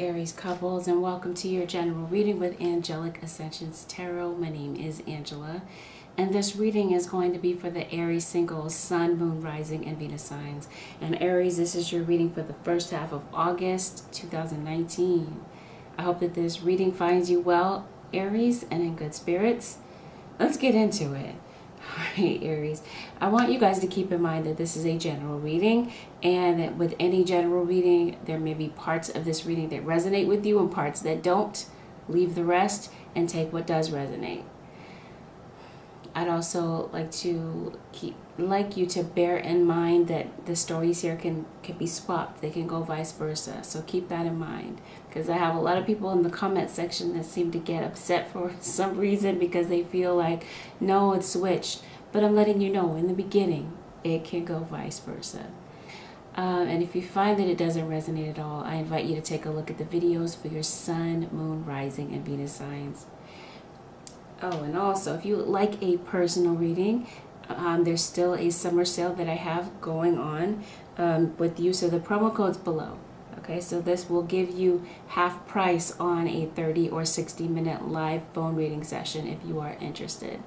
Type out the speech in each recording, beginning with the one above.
Aries couples, and welcome to your general reading with Angelic Ascensions Tarot. My name is Angela, and this reading is going to be for the Aries singles, Sun, Moon, Rising, and Venus signs. And Aries, this is your reading for the first half of August 2019. I hope that this reading finds you well, Aries, and in good spirits. Let's get into it. All right, Aries, I want you guys to keep in mind that this is a general reading, and that with any general reading, there may be parts of this reading that resonate with you and parts that don't. Leave the rest and take what does resonate. I'd also like you to bear in mind that the stories here can be swapped. They can go vice versa. So keep that in mind, because I have a lot of people in the comment section that seem to get upset for some reason because they feel like, no, it's switched. But I'm letting you know in the beginning, it can go vice versa. And if you find that it doesn't resonate at all, I invite you to take a look at the videos for your Sun, Moon, Rising, and Venus signs. Oh, and also, if you would like a personal reading, there's still a summer sale that I have going on with use of the promo codes below. Okay, so this will give you half price on a 30 or 60 minute live phone reading session if you are interested.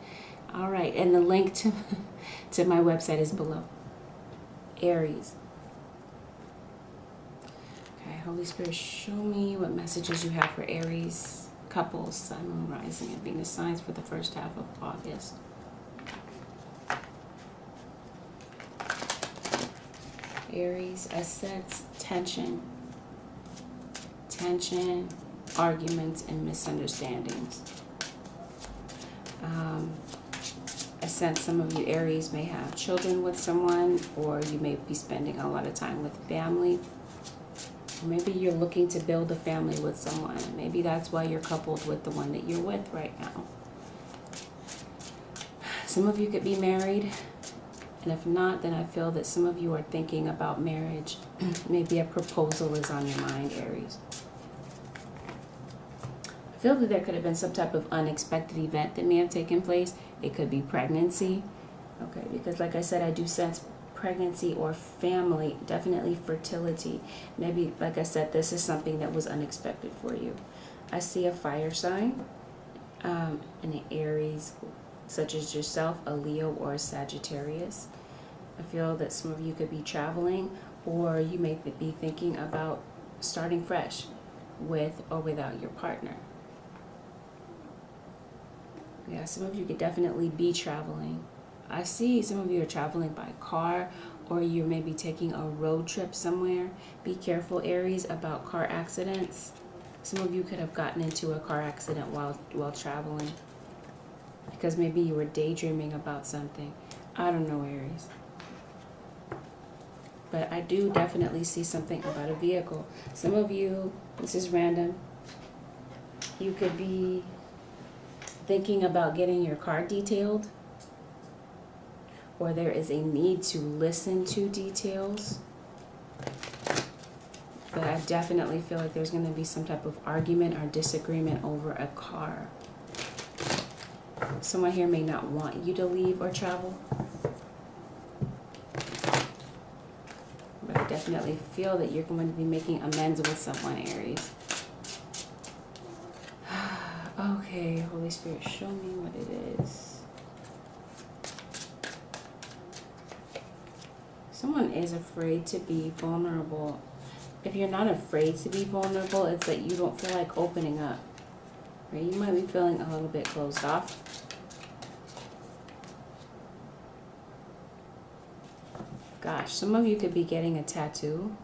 All right, and the link to my website is below. Aries. Okay, Holy Spirit, show me what messages you have for Aries couples, Sun, Moon, Rising, and Venus signs for the first half of August. Aries, I sense tension, arguments, and misunderstandings. I sense some of you Aries may have children with someone, or you may be spending a lot of time with family. Maybe you're looking to build a family with someone. Maybe that's why you're coupled with the one that you're with right now. Some of you could be married, and if not, then I feel that some of you are thinking about marriage. Maybe a proposal is on your mind, Aries. I feel that there could have been some type of unexpected event that may have taken place. It could be pregnancy. Okay, because like I said, I do sense pregnancy or family, definitely fertility. Maybe, like I said, this is something that was unexpected for you. I see a fire sign, and an Aries, such as yourself, a Leo, or a Sagittarius. I feel that some of you could be traveling, or you may be thinking about starting fresh with or without your partner. Yeah, some of you could definitely be traveling. I see some of you are traveling by car, or you may be taking a road trip somewhere. Be careful, Aries, about car accidents. Some of you could have gotten into a car accident while traveling, because maybe you were daydreaming about something. I don't know, Aries. But I do definitely see something about a vehicle. Some of you, this is random, you could be thinking about getting your car detailed, or there is a need to listen to details. But I definitely feel like there's going to be some type of argument or disagreement over a car. Someone here may not want you to leave or travel. But I definitely feel that you're going to be making amends with someone, Aries. Okay, Holy Spirit, show me what it is. Someone is afraid to be vulnerable. If you're not afraid to be vulnerable, it's that you don't feel like opening up. Right? You might be feeling a little bit closed off. Gosh, some of you could be getting a tattoo.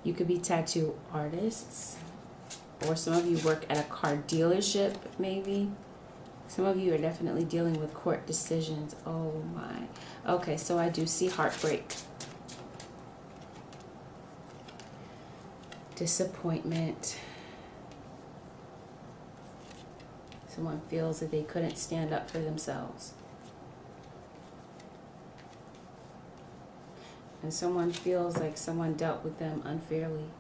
You could be tattoo artists. Or some of you work at a car dealership, maybe. Some of you are definitely dealing with court decisions. Oh my. Okay, so I do see heartbreak. Disappointment. Someone feels that they couldn't stand up for themselves. And someone feels like someone dealt with them unfairly.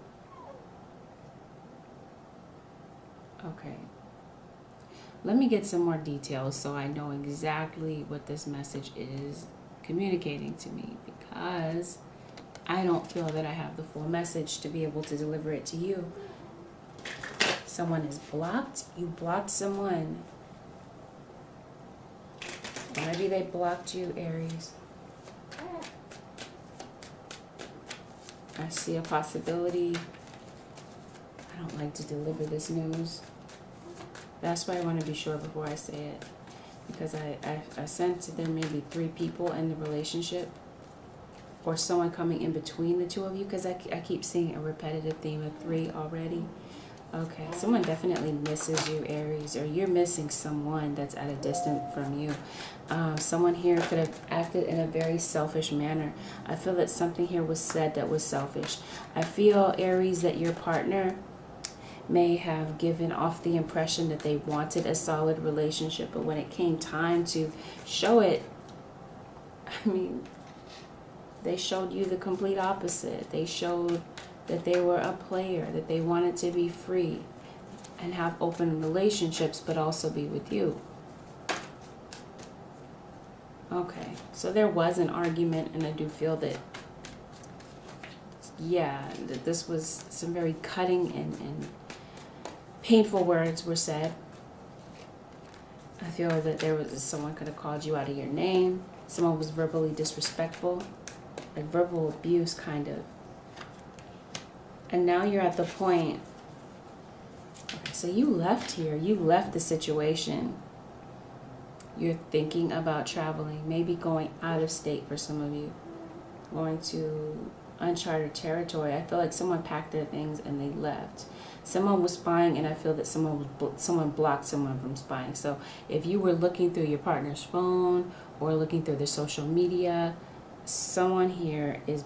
Okay. Let me get some more details so I know exactly what this message is communicating to me, because I don't feel that I have the full message to be able to deliver it to you. Someone is blocked. You blocked someone. Maybe they blocked you, Aries. I see a possibility. I don't like to deliver this news. That's why I want to be sure before I say it. Because I sense that there may be 3 people in the relationship. Or someone coming in between the 2 of you. Because I keep seeing a repetitive theme of 3 already. Okay, someone definitely misses you, Aries, or you're missing someone that's at a distance from you. Someone here could have acted in a very selfish manner. I feel that something here was said that was selfish. I feel, Aries, that your partner may have given off the impression that they wanted a solid relationship, but when it came time to show it, I mean, they showed you the complete opposite. They showed that they were a player, that they wanted to be free and have open relationships, but also be with you. Okay, so there was an argument, and I do feel that, yeah, that this was some very cutting and painful words were said. I feel that there was someone could have called you out of your name. Someone was verbally disrespectful, like verbal abuse, kind of. And now you're at the point, okay, so you left here, you left the situation. You're thinking about traveling, maybe going out of state for some of you, going to uncharted territory. I feel like someone packed their things and they left. Someone was spying, and I feel that someone blocked someone from spying. So if you were looking through your partner's phone or looking through their social media, someone here is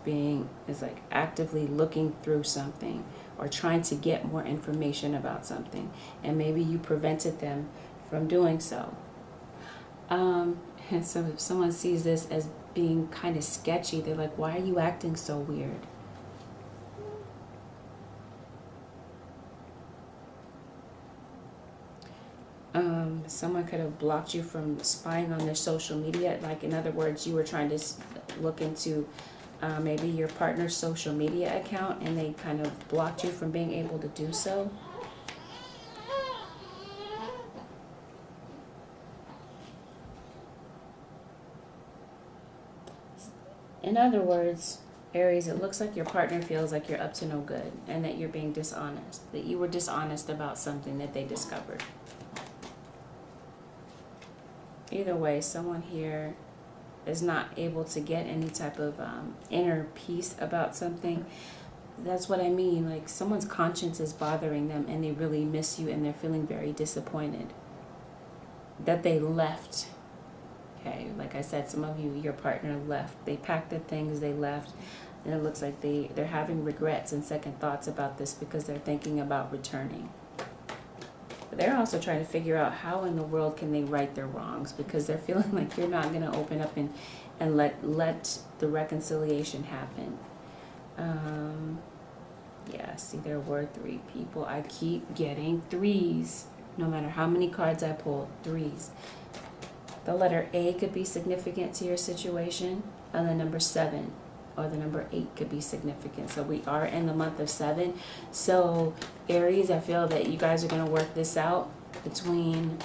like actively looking through something or trying to get more information about something, and maybe you prevented them from doing so. And so if someone sees this as being kind of sketchy, they're like, why are you acting so weird? Someone could have blocked you from spying on their social media. Like, in other words, you were trying to look into maybe your partner's social media account, and they kind of blocked you from being able to do so. In other words, Aries, it looks like your partner feels like you're up to no good and that you're being dishonest, that you were dishonest about something that they discovered. Either way, someone here is not able to get any type of inner peace about something. That's what I mean. Like, someone's conscience is bothering them and they really miss you, and they're feeling very disappointed that they left. Okay, like I said, some of you, your partner left. They packed their things, they left. And it looks like they're having regrets and second thoughts about this because they're thinking about returning. But they're also trying to figure out how in the world can they right their wrongs, because they're feeling like you're not going to open up and let the reconciliation happen. Yeah, see, there were 3 people. I keep getting 3s. No matter how many cards I pull, 3s. The letter A could be significant to your situation, and the number 7 or the number 8 could be significant. So we are in the month of 7. So Aries, I feel that you guys are going to work this out between,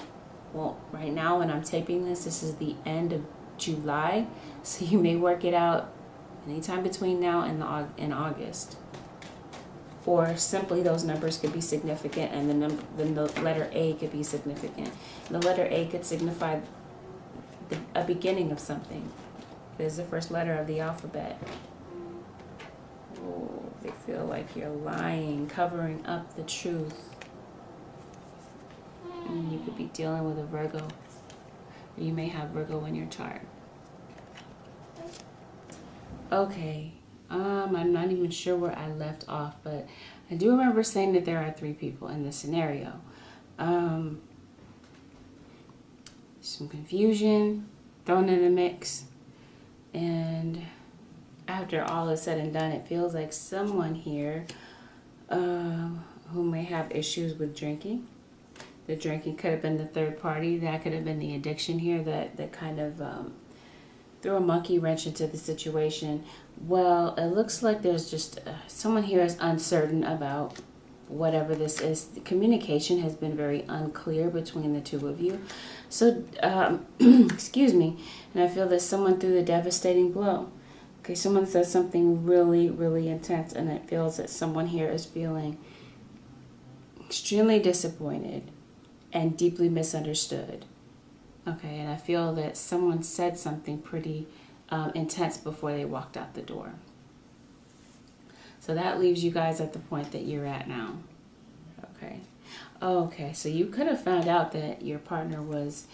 well, right now when I'm taping this is the end of July. So you may work it out anytime between now and August. Or simply those numbers could be significant, and the letter A could be significant. The letter A could signify a beginning of something. It is the first letter of the alphabet. Oh, they feel like you're lying, covering up the truth. And you could be dealing with a Virgo. Or you may have Virgo in your chart. Okay. I'm not even sure where I left off, but I do remember saying that there are 3 people in this scenario. Some confusion thrown in the mix, and after all is said and done, it feels like someone here who may have issues with drinking. The drinking could have been the third party. That could have been the addiction here that kind of threw a monkey wrench into the situation. Well, it looks like there's just someone here is uncertain about whatever this is. The communication has been very unclear between the two of you. So, excuse me, and I feel that someone threw the devastating blow. Okay, someone says something really, really intense, and it feels that someone here is feeling extremely disappointed and deeply misunderstood. Okay, and I feel that someone said something pretty intense before they walked out the door. So that leaves you guys at the point that you're at now. Okay. Okay, so you could have found out that your partner was,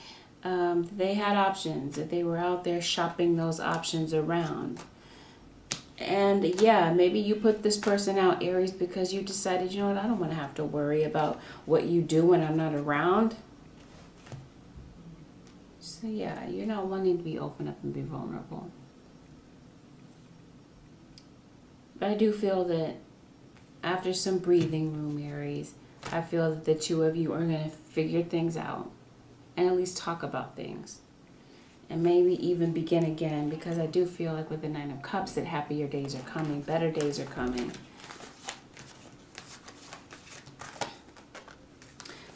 they had options, that they were out there shopping those options around. And yeah, maybe you put this person out, Aries, because you decided, you know what, I don't want to have to worry about what you do when I'm not around. So yeah, you're not wanting to be open up and be vulnerable. But I do feel that after some breathing room, Aries, I feel that the two of you are going to figure things out and at least talk about things. And maybe even begin again, because I do feel like with the Nine of Cups that happier days are coming, better days are coming.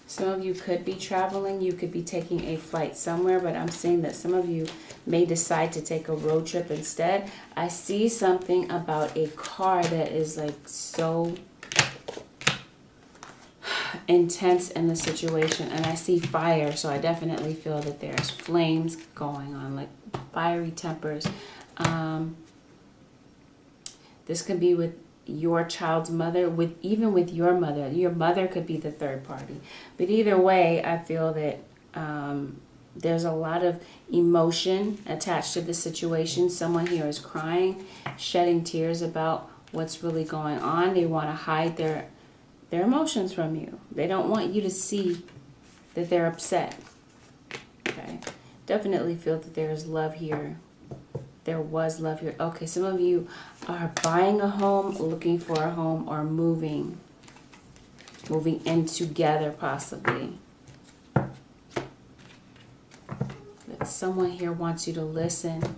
Some of you could be traveling, you could be taking a flight somewhere, but I'm seeing that some of you may decide to take a road trip instead. I see something about a car that is like so intense in the situation, and I see fire, so I definitely feel that there's flames going on, like fiery tempers. This could be with your child's mother, even with your mother. Your mother could be the third party, but either way, I feel that there's a lot of emotion attached to the situation. Someone here is crying, shedding tears about what's really going on. They want to hide their emotions from you. They don't want you to see that they're upset. Okay. Definitely feel that there is love here. There was love here. Okay, some of you are buying a home, looking for a home, or moving in together possibly. But someone here wants you to listen.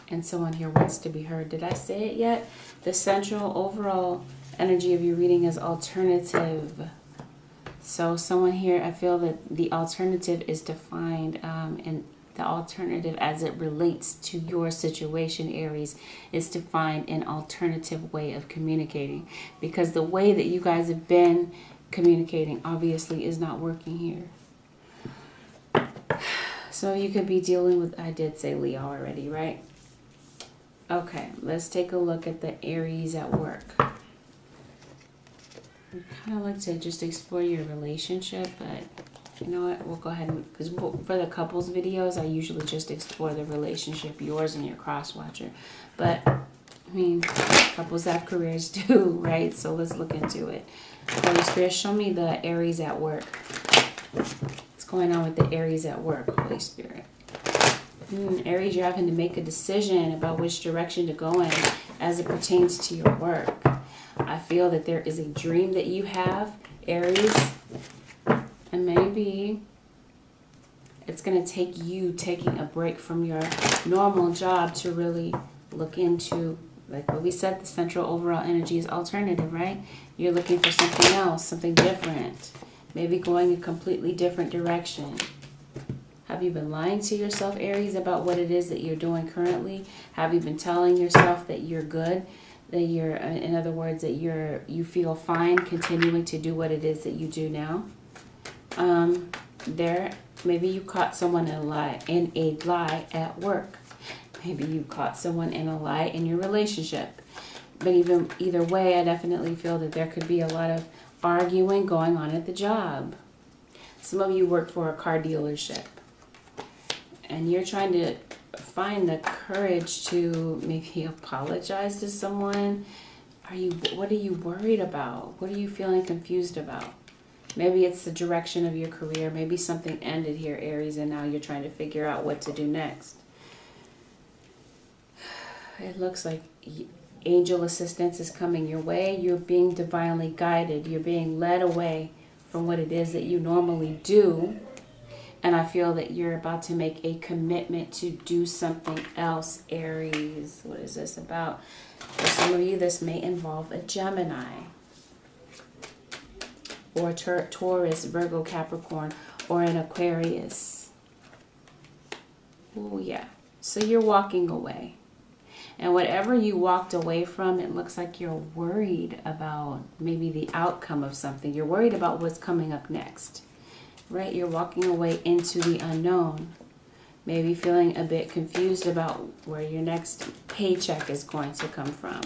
And someone here wants to be heard. Did I say it yet? The central overall energy of your reading is alternative. So someone here, I feel that the alternative is defined, and the alternative as it relates to your situation, Aries, is to find an alternative way of communicating. Because the way that you guys have been communicating obviously is not working here. So you could be dealing with, I did say Leo already, right? Okay, let's take a look at the Aries at work. I kind of like to just explore your relationship, but you know what? We'll go ahead and, because for the couples videos, I usually just explore the relationship, yours and your cross watcher. But, I mean, couples have careers too, right? So let's look into it. Holy Spirit, show me the Aries at work. What's going on with the Aries at work, Holy Spirit? Aries, you're having to make a decision about which direction to go in as it pertains to your work. I feel that there is a dream that you have, Aries, and maybe it's going to take you taking a break from your normal job to really look into, like what we said, the central overall energy is alternative, right? You're looking for something else, something different, maybe going a completely different direction. Have you been lying to yourself, Aries, about what it is that you're doing currently? Have you been telling yourself that you're good, that you're, in other words, that you feel fine continuing to do what it is that you do now? Maybe you caught someone in a lie at work. Maybe you caught someone in a lie in your relationship. But either way, I definitely feel that there could be a lot of arguing going on at the job. Some of you work for a car dealership, and you're trying to find the courage to maybe apologize to someone. What are you worried about? What are you feeling confused about? Maybe it's the direction of your career. Maybe something ended here, Aries, and now you're trying to figure out what to do next. It looks like angel assistance is coming your way. You're being divinely guided. You're being led away from what it is that you normally do. And I feel that you're about to make a commitment to do something else, Aries. What is this about? For some of you, this may involve a Gemini or Taurus, Virgo, Capricorn, or an Aquarius. Oh, yeah. So you're walking away. And whatever you walked away from, it looks like you're worried about maybe the outcome of something. You're worried about what's coming up next, right? You're walking away into the unknown. Maybe feeling a bit confused about where your next paycheck is going to come from.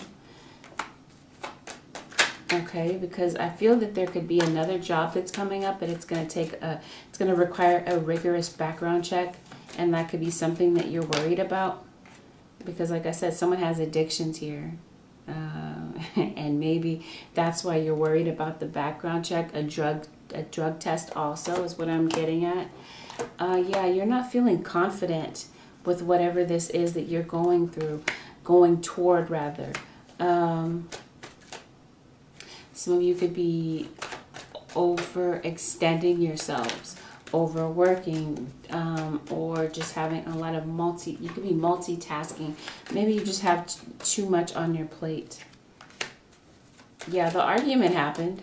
Okay, because I feel that there could be another job that's coming up, but it's going to require a rigorous background check, and that could be something that you're worried about. Because like I said, someone has addictions here. And maybe that's why you're worried about the background check. A drug test also is what I'm getting at. Yeah, you're not feeling confident with whatever this is that you're going toward rather. Some of you could be overextending yourselves, overworking, or just having a lot of you could be multitasking. Maybe you just have too much on your plate. Yeah, the argument happened.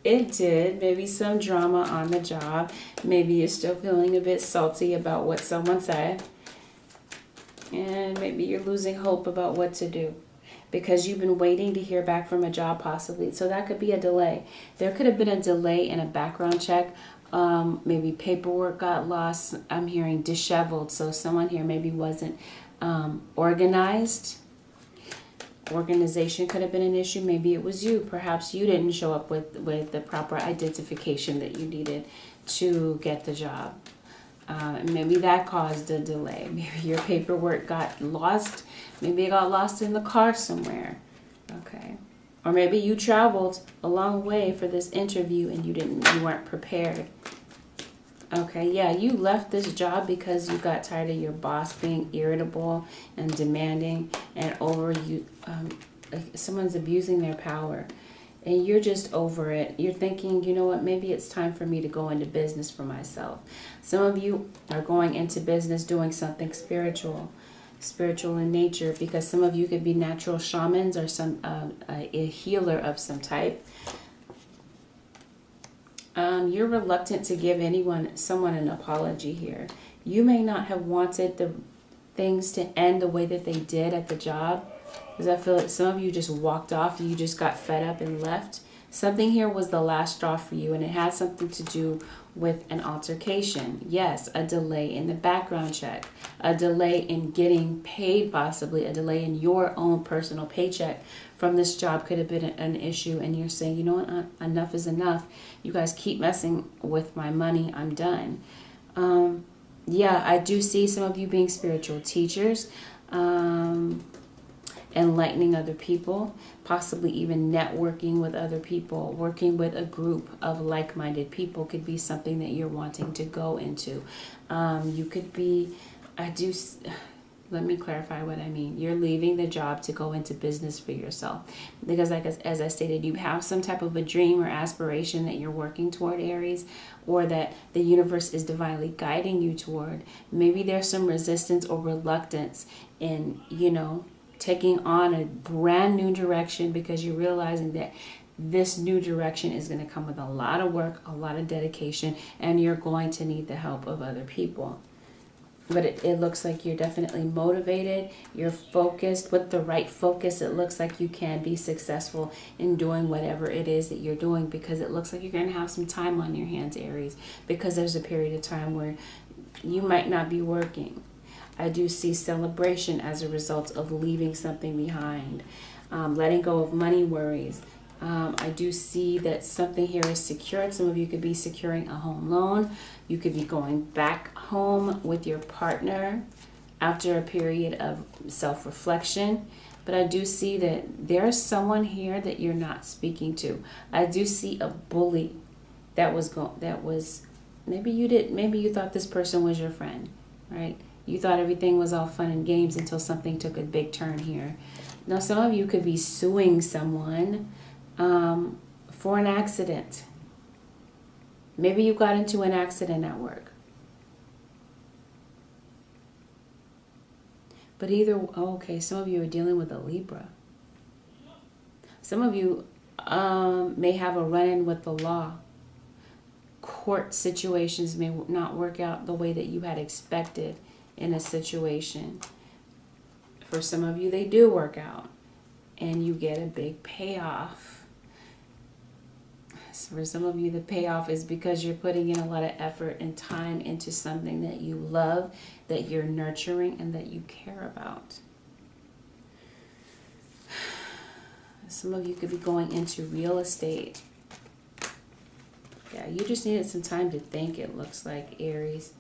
It did. Maybe some drama on the job. Maybe you're still feeling a bit salty about what someone said. And maybe you're losing hope about what to do, because you've been waiting to hear back from a job possibly. So that could be a delay. There could have been a delay in a background check. Maybe paperwork got lost. I'm hearing disheveled. So someone here maybe wasn't organized. Organization could have been an issue. Maybe it was you. Perhaps you didn't show up with the proper identification that you needed to get the job. Maybe that caused a delay. Maybe your paperwork got lost. Maybe it got lost in the car somewhere. Okay. Or maybe you traveled a long way for this interview and you weren't prepared. Okay, yeah, you left this job because you got tired of your boss being irritable and demanding and someone's abusing their power. And you're just over it. You're thinking, you know what, maybe it's time for me to go into business for myself. Some of you are going into business doing something spiritual in nature, because some of you could be natural shamans or a healer of some type. You're reluctant to give someone an apology here. You may not have wanted the things to end the way that they did at the job, because I feel like some of you just walked off. You just got fed up and left. Something here was the last straw for you, and it had something to do with an altercation. Yes, a delay in the background check, a delay in getting paid, possibly a delay in your own personal paycheck from this job could have been an issue, and you're saying, you know what, enough is enough. You guys keep messing with my money. I'm done. Yeah, I do see some of you being spiritual teachers, enlightening other people, possibly even networking with other people. Working with a group of like-minded people could be something that you're wanting to go into. You could be, let me clarify what I mean. You're leaving the job to go into business for yourself. Because as I stated, you have some type of a dream or aspiration that you're working toward, Aries, or that the universe is divinely guiding you toward. Maybe there's some resistance or reluctance in, taking on a brand new direction, because you're realizing that this new direction is going to come with a lot of work, a lot of dedication, and you're going to need the help of other people. But it looks like you're definitely motivated. You're focused. With the right focus, it looks like you can be successful in doing whatever it is that you're doing, because it looks like you're going to have some time on your hands, Aries, because there's a period of time where you might not be working. I do see celebration as a result of leaving something behind, letting go of money worries. I do see that something here is secured. Some of you could be securing a home loan. You could be going back home with your partner after a period of self-reflection. But I do see that there's someone here that you're not speaking to. I do see a bully maybe you thought this person was your friend, right? You thought everything was all fun and games until something took a big turn here. Now, some of you could be suing someone for an accident. Maybe you got into an accident at work. But either, okay, some of you are dealing with a Libra. Some of you may have a run-in with the law. Court situations may not work out the way that you had expected in a situation. For some of you, they do work out, and you get a big payoff. So for some of you, the payoff is because you're putting in a lot of effort and time into something that you love, that you're nurturing, and that you care about. Some of you could be going into real estate. Yeah, you just needed some time to think, it looks like, Aries.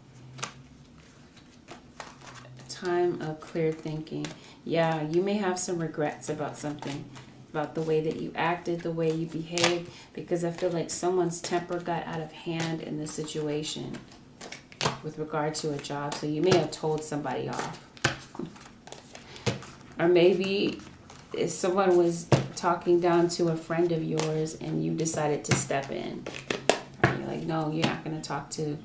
Time of clear thinking. Yeah, you may have some regrets about something, about the way that you acted, the way you behaved, because I feel like someone's temper got out of hand in this situation with regard to a job. So you may have told somebody off. Or maybe if someone was talking down to a friend of yours and you decided to step in. And you're like, no, you're not going to talk to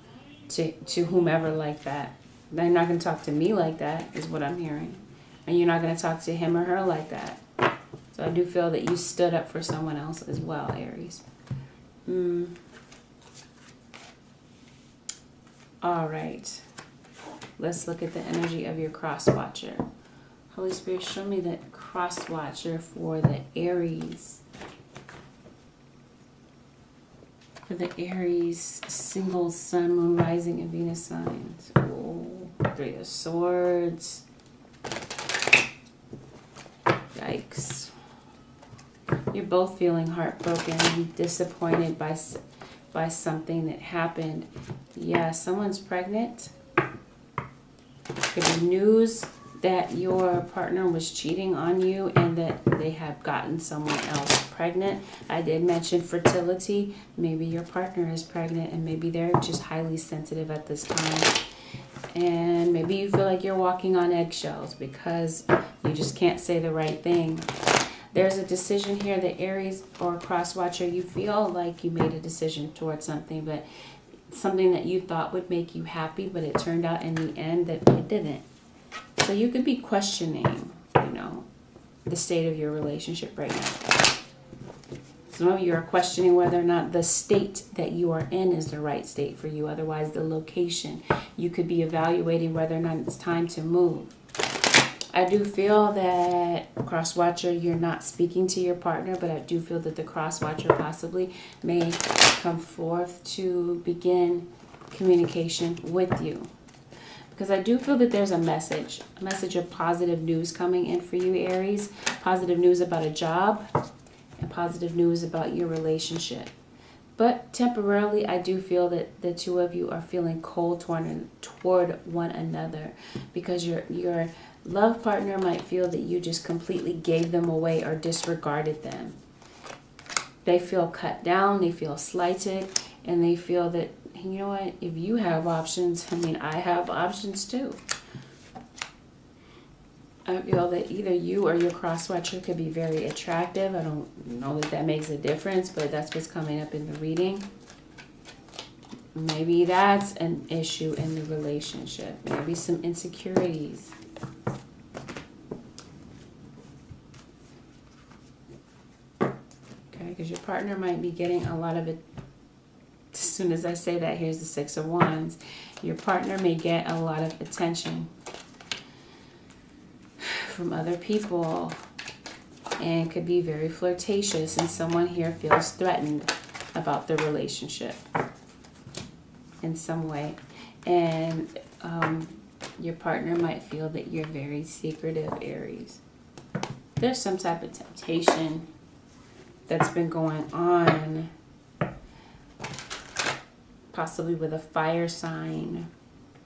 whomever like that. They're not going to talk to me like that, is what I'm hearing. And you're not going to talk to him or her like that. So I do feel that you stood up for someone else as well, Aries. All right. Let's look at the energy of your cross watcher. Holy Spirit, show me the cross watcher for the Aries. For the Aries single sun, moon, rising, and Venus signs. Oh, 3 of Swords. Yikes. You're both feeling heartbroken, disappointed by something that happened. Yeah, someone's pregnant. Could be news that your partner was cheating on you and that they have gotten someone else pregnant. I did mention fertility. Maybe your partner is pregnant and maybe they're just highly sensitive at this time. And maybe you feel like you're walking on eggshells because you just can't say the right thing. There's a decision here that Aries or cross watcher, you feel like you made a decision towards something, but something that you thought would make you happy, but it turned out in the end that it didn't. So you could be questioning, the state of your relationship right now. Some of you are questioning whether or not the state that you are in is the right state for you. Otherwise, the location. You could be evaluating whether or not it's time to move. I do feel that, cross watcher, you're not speaking to your partner, but I do feel that the cross watcher possibly may come forth to begin communication with you. Because I do feel that there's a message of positive news coming in for you, Aries. Positive news about a job and positive news about your relationship. But temporarily, I do feel that the two of you are feeling cold toward one another because your love partner might feel that you just completely gave them away or disregarded them. They feel cut down, they feel slighted, and they feel that, you know what, if you have options, I have options too. I feel that either you or your cross-watcher could be very attractive. I don't know that makes a difference, but that's what's coming up in the reading. Maybe that's an issue in the relationship. Maybe some insecurities. Okay, because your partner might be getting a lot of it. As soon as I say that, here's the 6 of Wands. Your partner may get a lot of attention from other people and could be very flirtatious, and someone here feels threatened about the relationship in some way. And your partner might feel that you're very secretive, Aries. There's some type of temptation that's been going on, possibly with a fire sign,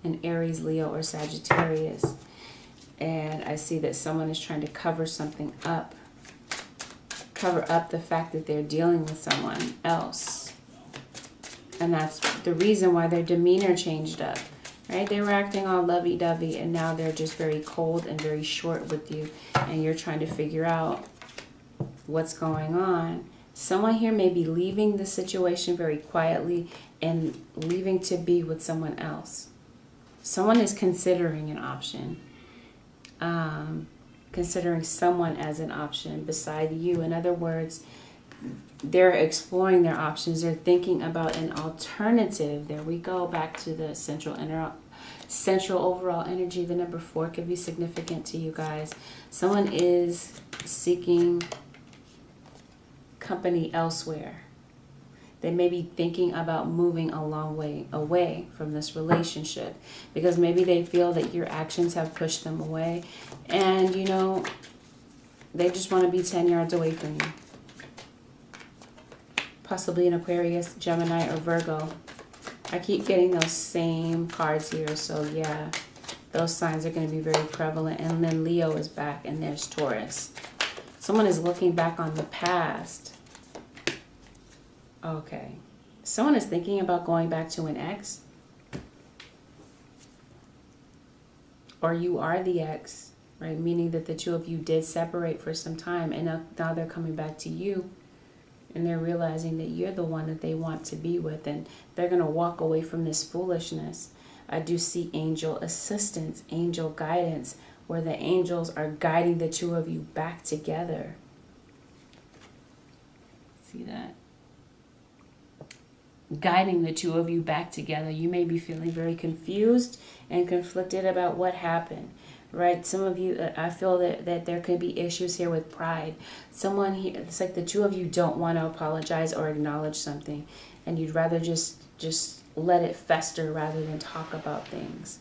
an Aries, Leo, or Sagittarius. And I see that someone is trying to cover something up. Cover up the fact that they're dealing with someone else. And that's the reason why their demeanor changed up. Right? They were acting all lovey-dovey, and now they're just very cold and very short with you. And you're trying to figure out what's going on. Someone here may be leaving the situation very quietly and leaving to be with someone else. Someone is considering an option, considering someone as an option beside you. In other words, they're exploring their options. They're thinking about an alternative. There we go, back to the central overall energy. The number 4 could be significant to you guys. Someone is seeking company elsewhere. They may be thinking about moving a long way away from this relationship because maybe they feel that your actions have pushed them away, and you know, they just want to be 10 yards away from you. Possibly an Aquarius, Gemini, or Virgo. I keep getting those same cards here, so yeah, those signs are going to be very prevalent. And then Leo is back, and there's Taurus. Someone is looking back on the past. Okay. Someone is thinking about going back to an ex. Or you are the ex, right? Meaning that the two of you did separate for some time, and now they're coming back to you, and they're realizing that you're the one that they want to be with, and they're going to walk away from this foolishness. I do see angel assistance, angel guidance, where the angels are guiding the two of you back together. See that? Guiding the two of you back together. You may be feeling very confused and conflicted about what happened, right? Some of you, I feel that there could be issues here with pride. Someone here, it's like the two of you don't want to apologize or acknowledge something, and you'd rather just let it fester rather than talk about things.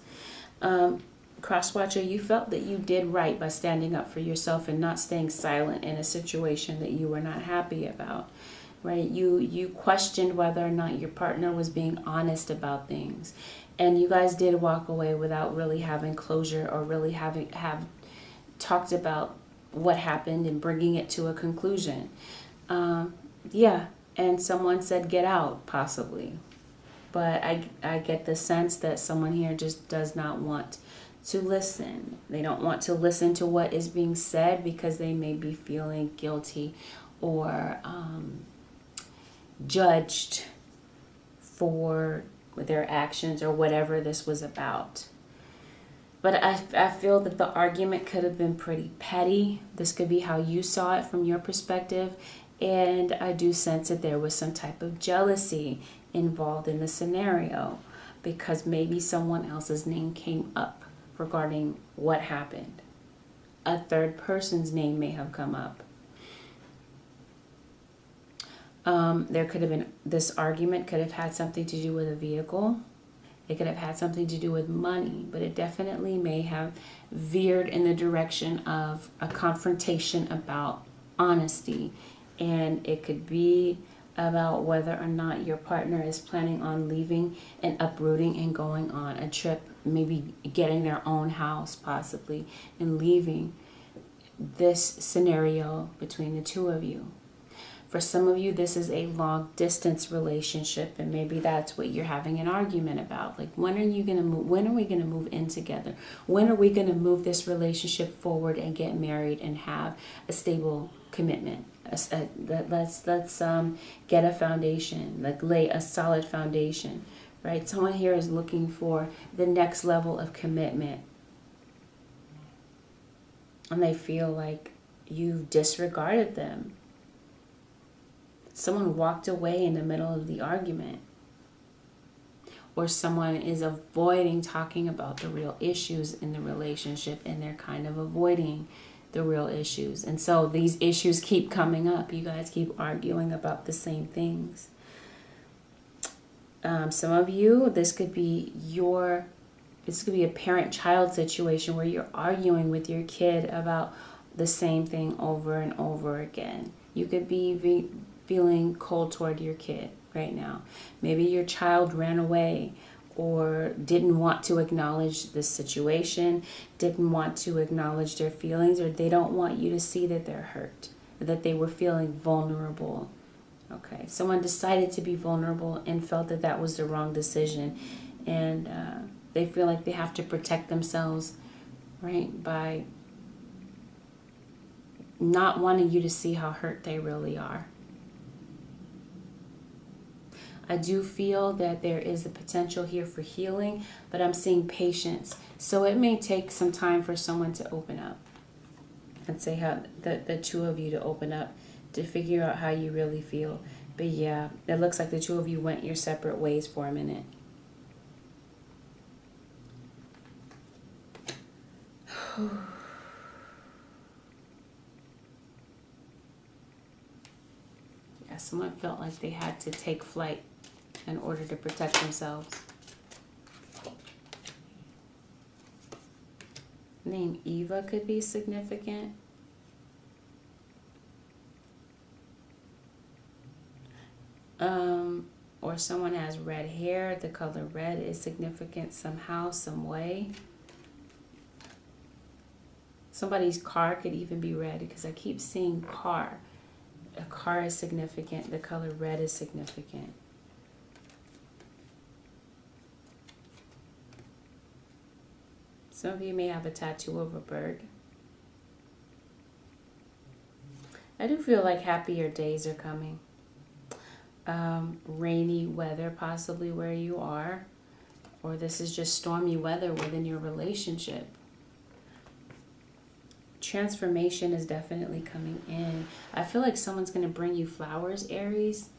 Crosswatcher, you felt that you did right by standing up for yourself and not staying silent in a situation that you were not happy about. Right? You questioned whether or not your partner was being honest about things. And you guys did walk away without really having closure or really have talked about what happened and bringing it to a conclusion. Yeah, and someone said get out, possibly. But I get the sense that someone here just does not want to listen. They don't want to listen to what is being said because they may be feeling guilty or judged for their actions or whatever this was about. But I feel that the argument could have been pretty petty. This could be how you saw it from your perspective. And I do sense that there was some type of jealousy involved in the scenario because maybe someone else's name came up regarding what happened. A third person's name may have come up. There could have been, this argument could have had something to do with a vehicle. It could have had something to do with money, but it definitely may have veered in the direction of a confrontation about honesty. And it could be about whether or not your partner is planning on leaving and uprooting and going on a trip, maybe getting their own house possibly, and leaving this scenario between the two of you. For some of you, this is a long distance relationship, and maybe that's what you're having an argument about. Like, when are you going to move? When are we going to move in together? When are we going to move this relationship forward and get married and have a stable commitment? Let's get a foundation, like lay a solid foundation, right? Someone here is looking for the next level of commitment, and they feel like you've disregarded them. Someone walked away in the middle of the argument, or someone is avoiding talking about the real issues in the relationship, and they're kind of avoiding the real issues. And so these issues keep coming up. You guys keep arguing about the same things. Some of you, this could be a parent-child situation where you're arguing with your kid about the same thing over and over again. You could be feeling cold toward your kid right now. Maybe your child ran away or didn't want to acknowledge this situation, didn't want to acknowledge their feelings, or they don't want you to see that they're hurt, that they were feeling vulnerable. Okay, someone decided to be vulnerable and felt that that was the wrong decision, and they feel like they have to protect themselves, right, by not wanting you to see how hurt they really are. I do feel that there is the potential here for healing, but I'm seeing patience. So it may take some time for someone to open up. And say how the two of you to open up to figure out how you really feel. But yeah, it looks like the two of you went your separate ways for a minute. Yeah, someone felt like they had to take flight in order to protect themselves. Name Eva could be significant. Or someone has red hair. The color red is significant somehow, some way. Somebody's car could even be red because I keep seeing car. A car is significant. The color red is significant. Some of you may have a tattoo of a bird. I do feel like happier days are coming. Rainy weather possibly where you are, or this is just stormy weather within your relationship. Transformation is definitely coming in. I feel like someone's going to bring you flowers, Aries,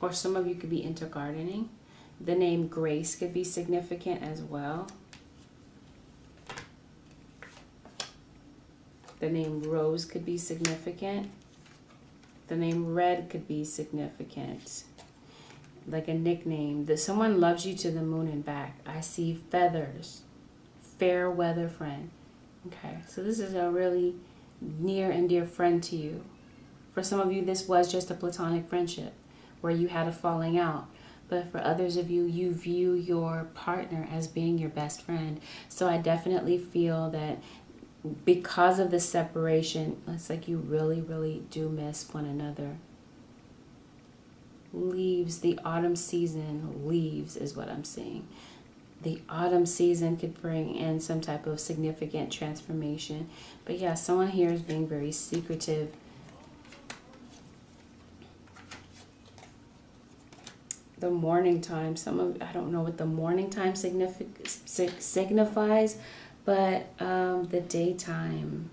or some of you could be into gardening. The name Grace could be significant as well. The name Rose could be significant. The name Red could be significant, like a nickname. That someone loves you to the moon and back. I see feathers, fair weather friend. Okay, so this is a really near and dear friend to you. For some of you, this was just a platonic friendship where you had a falling out. But for others of you, you view your partner as being your best friend. So I definitely feel that because of the separation, it's like you really, really do miss one another. Leaves, the autumn season, leaves is what I'm seeing. The autumn season could bring in some type of significant transformation. But yeah, someone here is being very secretive. The morning time, I don't know what the morning time signifies, but the daytime.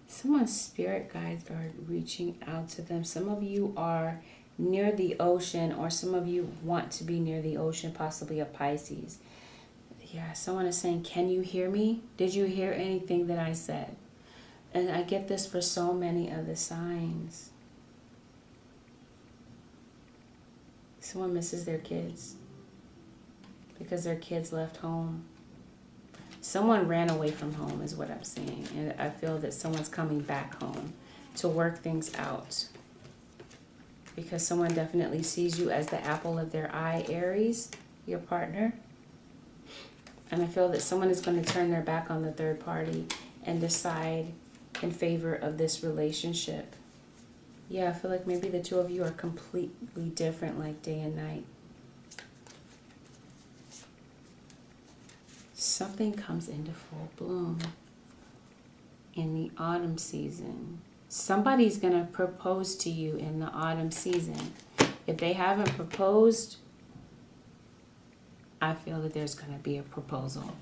Someone's spirit guides are reaching out to them. Some of you are near the ocean, or some of you want to be near the ocean, possibly a Pisces. Yeah, someone is saying, can you hear me? Did you hear anything that I said? And I get this for so many of the signs. Someone misses their kids because their kids left home. Someone ran away from home is what I'm saying. And I feel that someone's coming back home to work things out. Because someone definitely sees you as the apple of their eye, Aries, your partner. And I feel that someone is going to turn their back on the third party and decide in favor of this relationship. Yeah, I feel like maybe the two of you are completely different, like day and night. Something comes into full bloom in the autumn season. Somebody's going to propose to you in the autumn season. If they haven't proposed, I feel that there's going to be a proposal.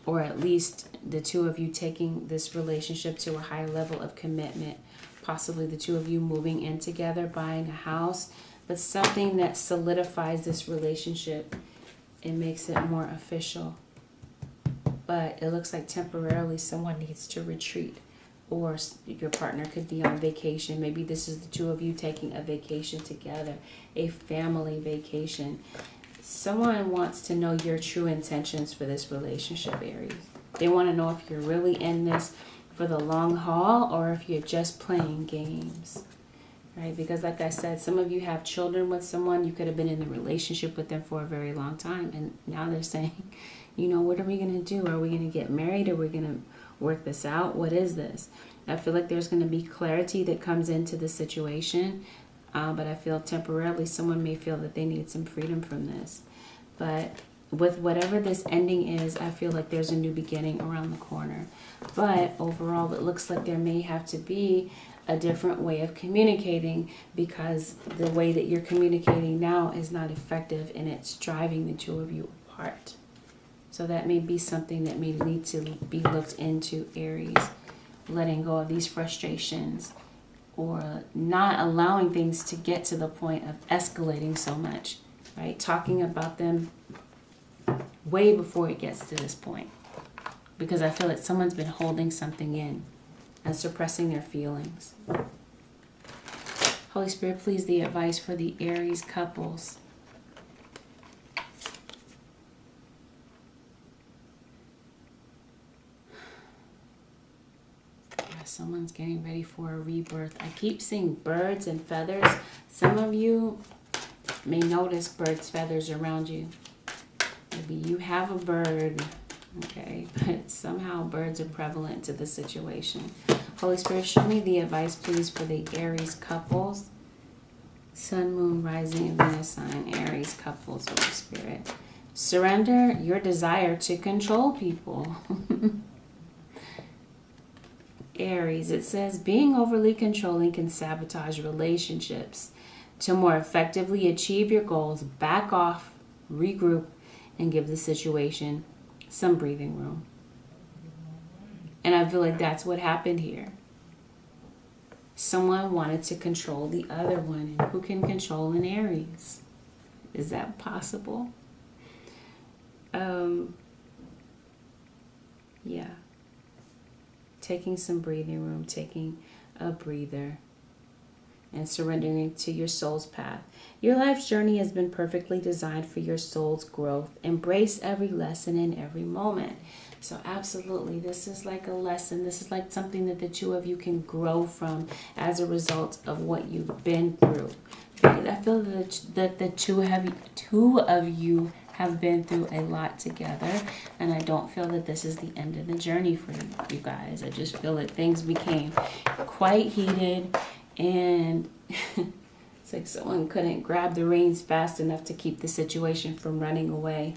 Or at least the two of you taking this relationship to a higher level of commitment. Possibly the two of you moving in together, buying a house. But something that solidifies this relationship and makes it more official. But it looks like temporarily someone needs to retreat. Or your partner could be on vacation. Maybe this is the two of you taking a vacation together. A family vacation. Someone wants to know your true intentions for this relationship, Aries. They want to know if you're really in this for the long haul or if you're just playing games. Right? Because like I said, some of you have children with someone. You could have been in the relationship with them for a very long time. And now they're saying, you know, what are we going to do? Are we going to get married? Are we going to work this out? What is this? I feel like there's going to be clarity that comes into the situation. But I feel temporarily someone may feel that they need some freedom from this. But with whatever this ending is, I feel like there's a new beginning around the corner. But overall, it looks like there may have to be a different way of communicating, because the way that you're communicating now is not effective and it's driving the two of you apart. So that may be something that may need to be looked into, Aries. Letting go of these frustrations, or not allowing things to get to the point of escalating so much, right? Talking about them way before it gets to this point. Because I feel like someone's been holding something in and suppressing their feelings. Holy Spirit, please, the advice for the Aries couples. Someone's getting ready for a rebirth. I keep seeing birds and feathers. Some of you may notice birds' feathers around you. Maybe you have a bird, okay? But somehow birds are prevalent to the situation. Holy Spirit, show me the advice, please, for the Aries couples. Sun, Moon, Rising, and Venus sign. Aries couples, Holy Spirit. Surrender your desire to control people. Aries, it says, being overly controlling can sabotage relationships. To more effectively achieve your goals, back off, regroup, and give the situation some breathing room. And I feel like that's what happened here. Someone wanted to control the other one. And who can control an Aries? Is that possible? Yeah. Taking some breathing room, taking a breather, and surrendering to your soul's path. Your life's journey has been perfectly designed for your soul's growth. Embrace every lesson in every moment. So absolutely, this is like a lesson. This is like something that the two of you can grow from as a result of what you've been through. I feel that the two of you have been through a lot together, and I don't feel that this is the end of the journey for you guys. I just feel that things became quite heated, and it's like someone couldn't grab the reins fast enough to keep the situation from running away.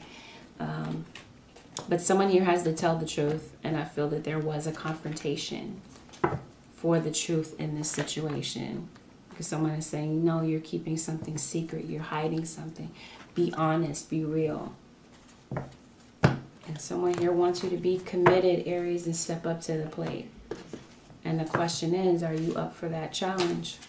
But someone here has to tell the truth, and I feel that there was a confrontation for the truth in this situation. Because someone is saying, no, you're keeping something secret, you're hiding something. Be honest, be real. And someone here wants you to be committed, Aries, and step up to the plate. And the question is, are you up for that challenge?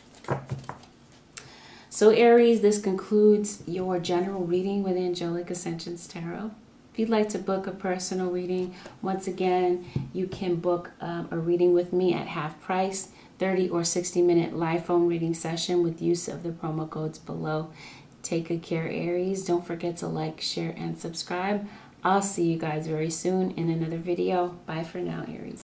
So Aries, this concludes your general reading with Angelic Ascensions Tarot. If you'd like to book a personal reading, once again, you can book a reading with me at half price, 30 or 60-minute live phone reading session with use of the promo codes below. Take good care, Aries. Don't forget to like, share, and subscribe. I'll see you guys very soon in another video. Bye for now, Aries.